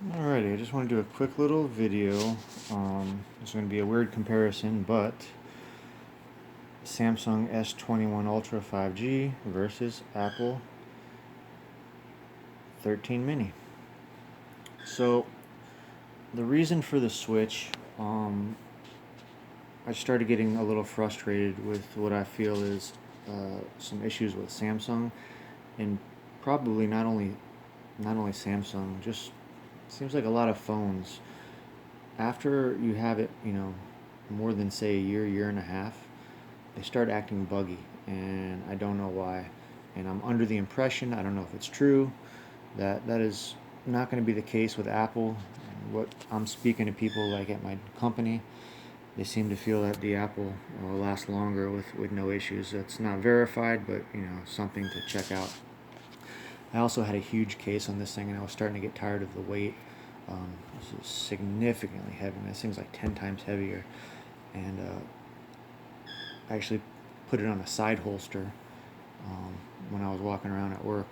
Alrighty, I just want to do a quick little video. It's going to be a weird comparison, but Samsung S21 Ultra 5G versus Apple 13 Mini. So, the reason for the switch, I started getting a little frustrated with what I feel is some issues with Samsung, and probably not only Samsung, just seems like a lot of phones after you have it, more than say a year and a half, they start acting buggy, and I don't know why. And I'm under the impression, I don't know if it's true, that that is not going to be the case with Apple. And what I'm speaking to people like at my company, they seem to feel that the Apple will last longer with no issues. That's not verified, but something to check out. I also had a huge case on this thing, and I was starting to get tired of the weight. This is significantly heavy. This thing's like 10 times heavier, and I actually put it on a side holster when I was walking around at work.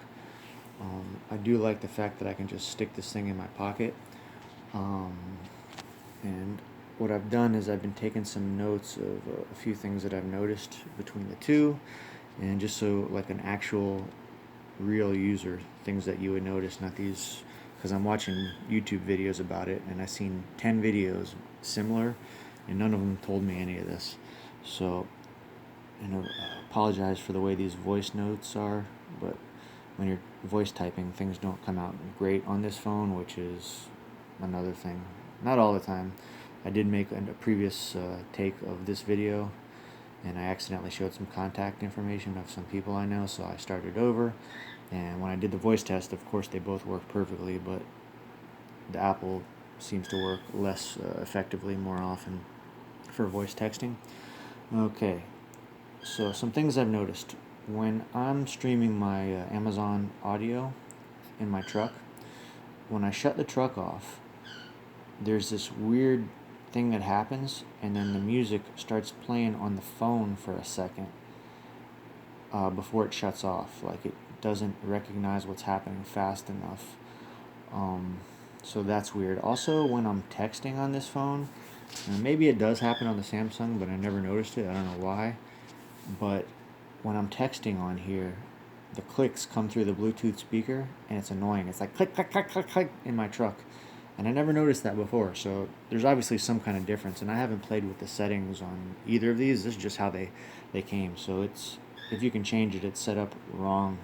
I do like the fact that I can just stick this thing in my pocket. Um, and what I've done is I've been taking some notes of a few things that I've noticed between the two, and just so like an actual real user, things that you would notice, not these, because I'm watching YouTube videos about it, and I've seen 10 videos similar, and none of them told me any of this. So, apologize for the way these voice notes are, but when you're voice typing, things don't come out great on this phone, which is another thing. Not all the time. I did make a previous take of this video, and I accidentally showed some contact information of some people I know, so I started over. And when I did the voice test, of course, they both worked perfectly, but the Apple seems to work less effectively more often for voice texting. Okay, so some things I've noticed. When I'm streaming my Amazon audio in my truck, when I shut the truck off, there's this weird thing that happens, and then the music starts playing on the phone for a second before it shuts off. Like it doesn't recognize what's happening fast enough. So that's weird. Also, when I'm texting on this phone, maybe it does happen on the Samsung, but I never noticed it. I don't know why. But when I'm texting on here, the clicks come through the Bluetooth speaker, and it's annoying. It's like click, click, click, click, click in my truck. And I never noticed that before, so there's obviously some kind of difference. And I haven't played with the settings on either of these. This is just how they came. So it's, if you can change it, it's set up wrong,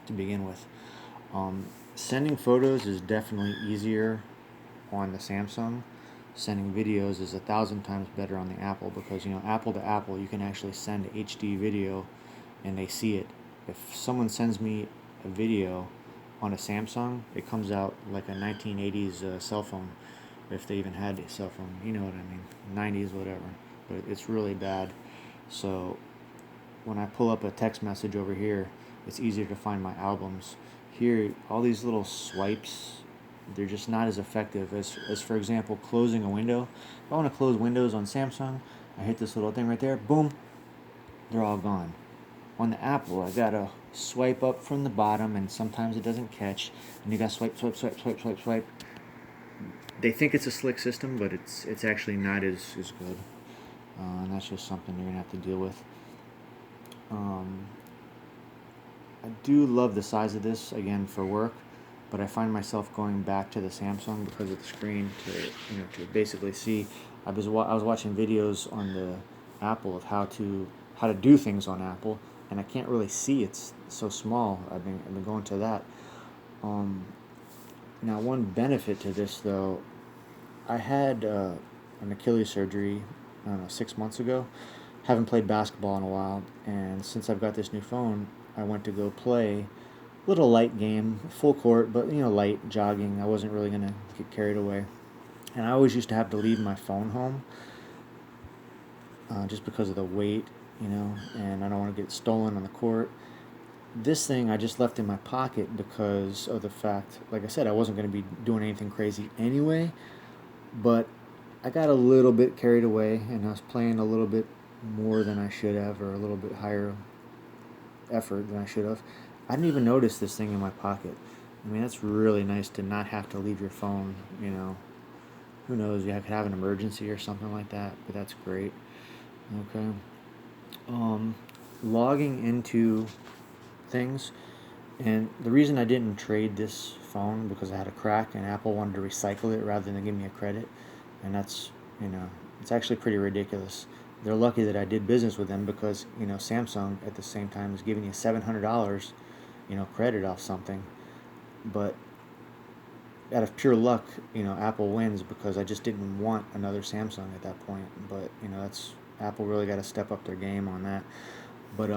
to begin with. Sending photos is definitely easier on the Samsung. Sending videos is 1,000 times better on the Apple, because Apple to Apple, you can actually send HD video and they see it. If someone sends me a video on a Samsung, it comes out like a 1980s cell phone, if they even had a cell phone. You know what I mean? 90s, whatever. But it's really bad. So when I pull up a text message over here, it's easier to find my albums. Here, all these little swipes, they're just not as effective as for example, closing a window. If I want to close windows on Samsung, I hit this little thing right there, boom, they're all gone. On the Apple, I gotta swipe up from the bottom, and sometimes it doesn't catch, and you gotta swipe, swipe, swipe, swipe, swipe, swipe. They think it's a slick system, but it's actually not as good, and that's just something you're gonna have to deal with. Um, I do love the size of this, again, for work, but I find myself going back to the Samsung because of the screen to basically see. I was watching videos on the Apple of how to do things on Apple, and I can't really see. It's so small. I've been going to that. Um, Now, one benefit to this, though, I had an Achilles surgery, I don't know, 6 months ago. Haven't played basketball in a while, and since I've got this new phone, I went to go play a little light game, full court, but light jogging. I wasn't really gonna get carried away, and I always used to have to leave my phone home, just because of the weight, and I don't want to get stolen on the court. This thing I just left in my pocket because of the fact, like I said, I wasn't going to be doing anything crazy anyway, but I got a little bit carried away, and I was playing a little bit more than I should have, or a little bit higher effort than I should have. I didn't even notice this thing in my pocket. I mean, that's really nice to not have to leave your phone, you know. Who knows, you could have an emergency or something like that, but that's great. Okay. Um, Logging into things, and the reason I didn't trade this phone because I had a crack and Apple wanted to recycle it rather than give me a credit, and that's, you know, it's actually pretty ridiculous. They're lucky that I did business with them because, you know, Samsung at the same time is giving you $700, you know, credit off something, but out of pure luck, you know, Apple wins because I just didn't want another Samsung at that point. But you know, that's Apple really got to step up their game on that. But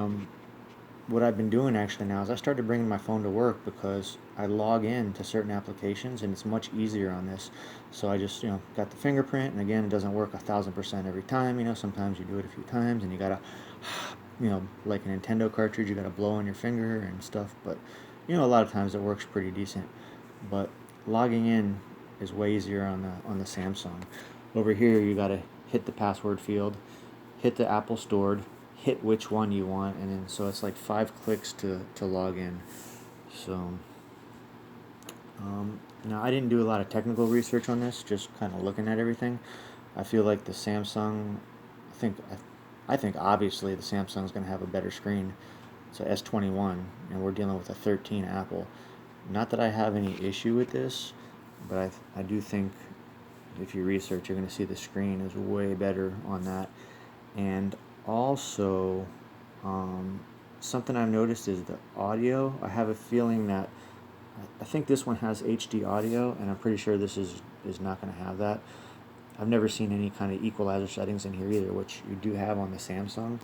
what I've been doing actually now is I started bringing my phone to work because I log in to certain applications and it's much easier on this. So I just, you know, got the fingerprint, and again, it doesn't work 1,000% every time. You know, sometimes you do it a few times and you gotta, you know, like a Nintendo cartridge, you gotta blow on your finger and stuff. But you know, a lot of times it works pretty decent. But logging in is way easier on the Samsung. Over here, you gotta hit the password field, hit the Apple Stored, hit which one you want, and then so it's like 5 clicks to log in. So now I didn't do a lot of technical research on this, just kind of looking at everything. I feel like the Samsung, I think I think obviously the Samsung's going to have a better screen. It's a S21, and we're dealing with a 13 Apple. Not that I have any issue with this, but I do think if you research, you're going to see the screen is way better on that. And also, um, something I've noticed is the audio. I have a feeling that I think this one has HD audio, and I'm pretty sure this is not going to have that. I've never seen any kind of equalizer settings in here either, which you do have on the Samsung.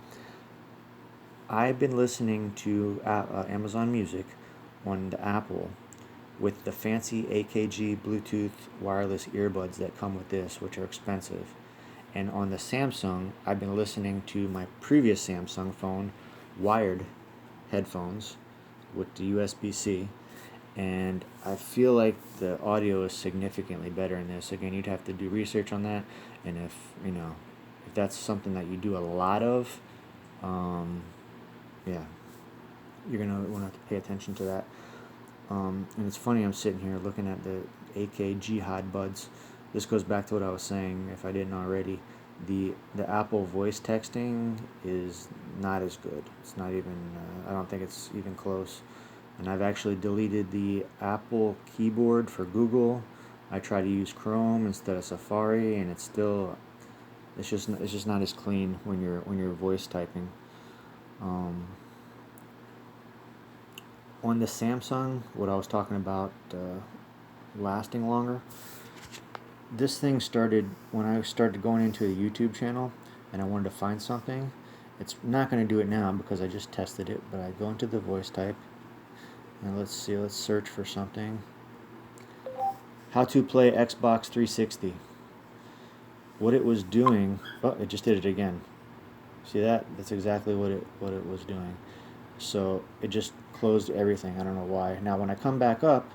I've been listening to Amazon Music on the Apple with the fancy AKG Bluetooth wireless earbuds that come with this, which are expensive. And on the Samsung, I've been listening to my previous Samsung phone wired headphones with the USB-C, and I feel like the audio is significantly better in this. Again, you'd have to do research on that, and if you know, if that's something that you do a lot of, um, yeah, you're gonna want to have to pay attention to that. And it's funny, I'm sitting here looking at the AK Jihad buds. This goes back to what I was saying, if I didn't already. The Apple voice texting is not as good. It's not even, I don't think it's even close. And I've actually deleted the Apple keyboard for Google. I try to use Chrome instead of Safari, and it's just not as clean when you're voice typing. On the Samsung, what I was talking about lasting longer, this thing started when I started going into a YouTube channel and I wanted to find something. It's not going to do it now because I just tested it, but I go into the voice type and let's search for something. How to play Xbox 360. What it was doing, oh, it just did it again. See that? That's exactly what it was doing. So it just closed everything. I don't know why. Now when I come back up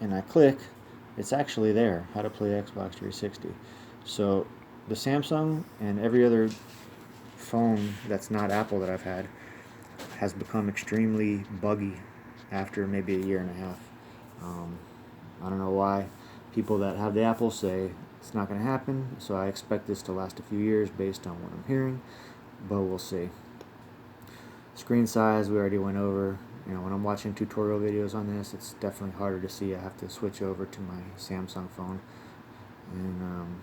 and I click, it's actually there. How to play Xbox 360. So the Samsung and every other phone that's not Apple that I've had has become extremely buggy after maybe a year and a half. I don't know why. People that have the Apple say it's not going to happen, so I expect this to last a few years based on what I'm hearing, but we'll see. Screen size we already went over. You know, when I'm watching tutorial videos on this, it's definitely harder to see. I have to switch over to my Samsung phone. And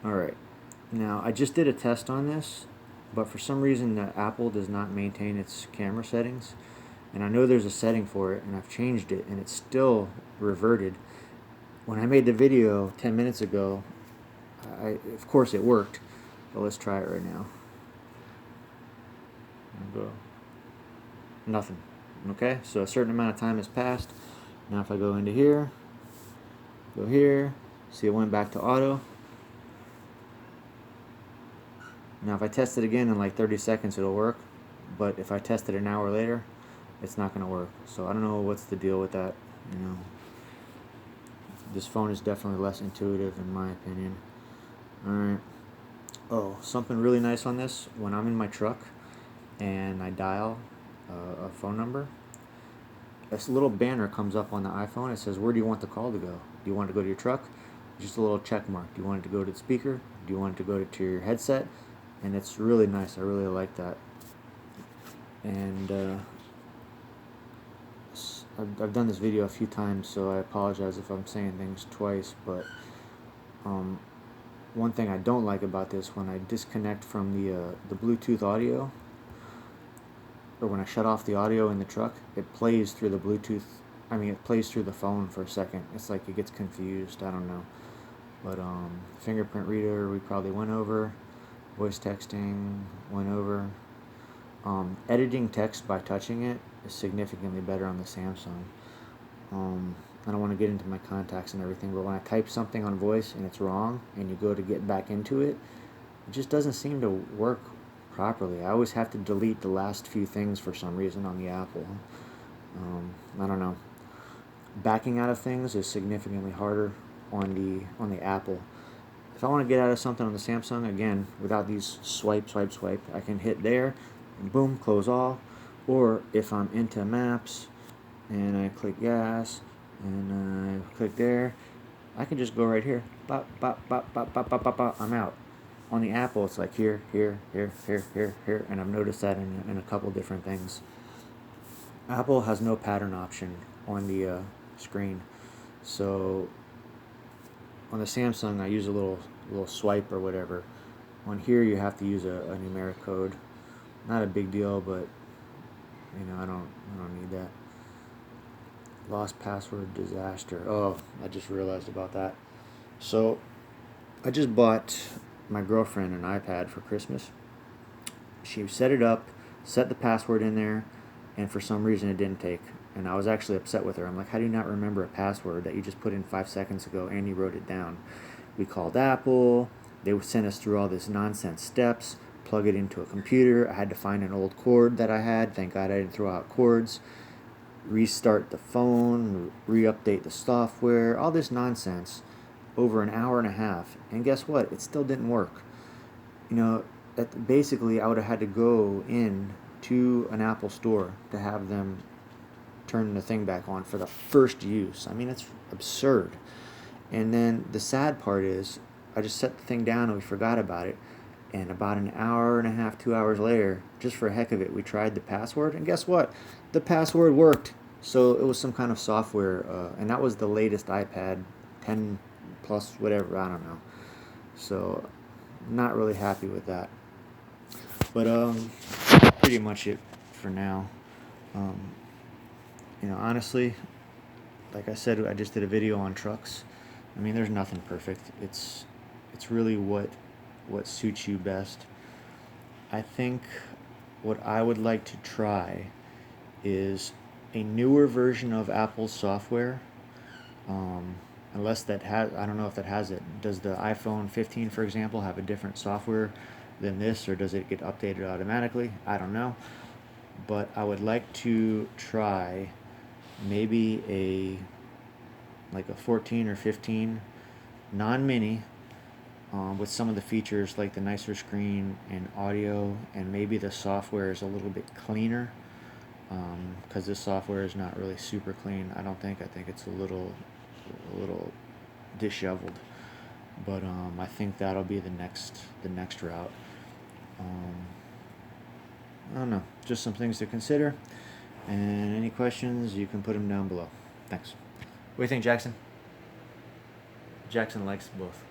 alright, now I just did a test on this, but for some reason the Apple does not maintain its camera settings, and I know there's a setting for it, and I've changed it, and it's still reverted. When I made the video 10 minutes ago, of course it worked, but let's try it right now. Nothing. Okay, so a certain amount of time has passed. Now if I go into here, go here, see it went back to auto. Now if I test it again in like 30 seconds it'll work, but if I test it an hour later, it's not going to work. So I don't know what's the deal with that. You know, this phone is definitely less intuitive in my opinion. Alright. Oh, something really nice on this, when I'm in my truck and I dial a phone number, this little banner comes up on the iPhone. It says, where do you want the call to go? Do you want it to go to your truck? Just a little check mark. Do you want it to go to the speaker? Do you want it to go to your headset? And it's really nice. I really like that. And I've done this video a few times, so I apologize if I'm saying things twice, but one thing I don't like about this, when I disconnect from the Bluetooth audio, or when I shut off the audio in the truck, it plays through the Bluetooth, it plays through the phone for a second. It's like it gets confused, I don't know. But fingerprint reader, we probably went over. Voice texting, went over. Editing text by touching it is significantly better on the Samsung. I don't want to get into my contacts and everything, but when I type something on voice and it's wrong, and you go to get back into it, it just doesn't seem to work properly. I always have to delete the last few things for some reason on the Apple. I don't know. Backing out of things is significantly harder on the Apple. If I want to get out of something on the Samsung, again, without these swipe, I can hit there, and boom, close all. Or if I'm into maps, and I click yes, and I click there, I can just go right here. Bop, bop, bop, bop, bop, bop, bop, bop. I'm out. On the Apple, it's like here, here, here, here, here, here, and I've noticed that in a couple different things. Apple has no pattern option on the screen, so on the Samsung, I use a little swipe or whatever. On here, you have to use a numeric code. Not a big deal, but I don't need that. Lost password disaster. Oh, I just realized about that. So, I just bought my girlfriend an iPad for Christmas. She set it up, set the password in there, and for some reason it didn't take. And I was actually upset with her. I'm like, how do you not remember a password that you just put in 5 seconds ago and you wrote it down? We called Apple. They sent us through all this nonsense steps. Plug it into a computer. I had to find an old cord that I had. Thank God I didn't throw out cords. Restart the phone, re-update the software, all this nonsense over an hour and a half. And guess what? It still didn't work. Basically, I would have had to go in to an Apple store to have them turn the thing back on for the first use. It's absurd. And then the sad part is, I just set the thing down and we forgot about it. And about an hour and a half, 2 hours later, just for a heck of it, we tried the password. And guess what? The password worked. So it was some kind of software. And that was the latest iPad, 10 plus whatever, I don't know. So not really happy with that. But pretty much it for now. Honestly, like I said, I just did a video on trucks. There's nothing perfect. It's really what suits you best. I think what I would like to try is a newer version of Apple's software. Unless I don't know if that has it. Does the iPhone 15, for example, have a different software than this, or does it get updated automatically? I don't know. But I would like to try maybe a 14 or 15 non-mini with some of the features like the nicer screen and audio, and maybe the software is a little bit cleaner, because this software is not really super clean. I think it's a little disheveled, but I think that'll be the next route. I don't know, just some things to consider, and any questions you can put them down below. Thanks. What do you think, Jackson? Jackson likes both.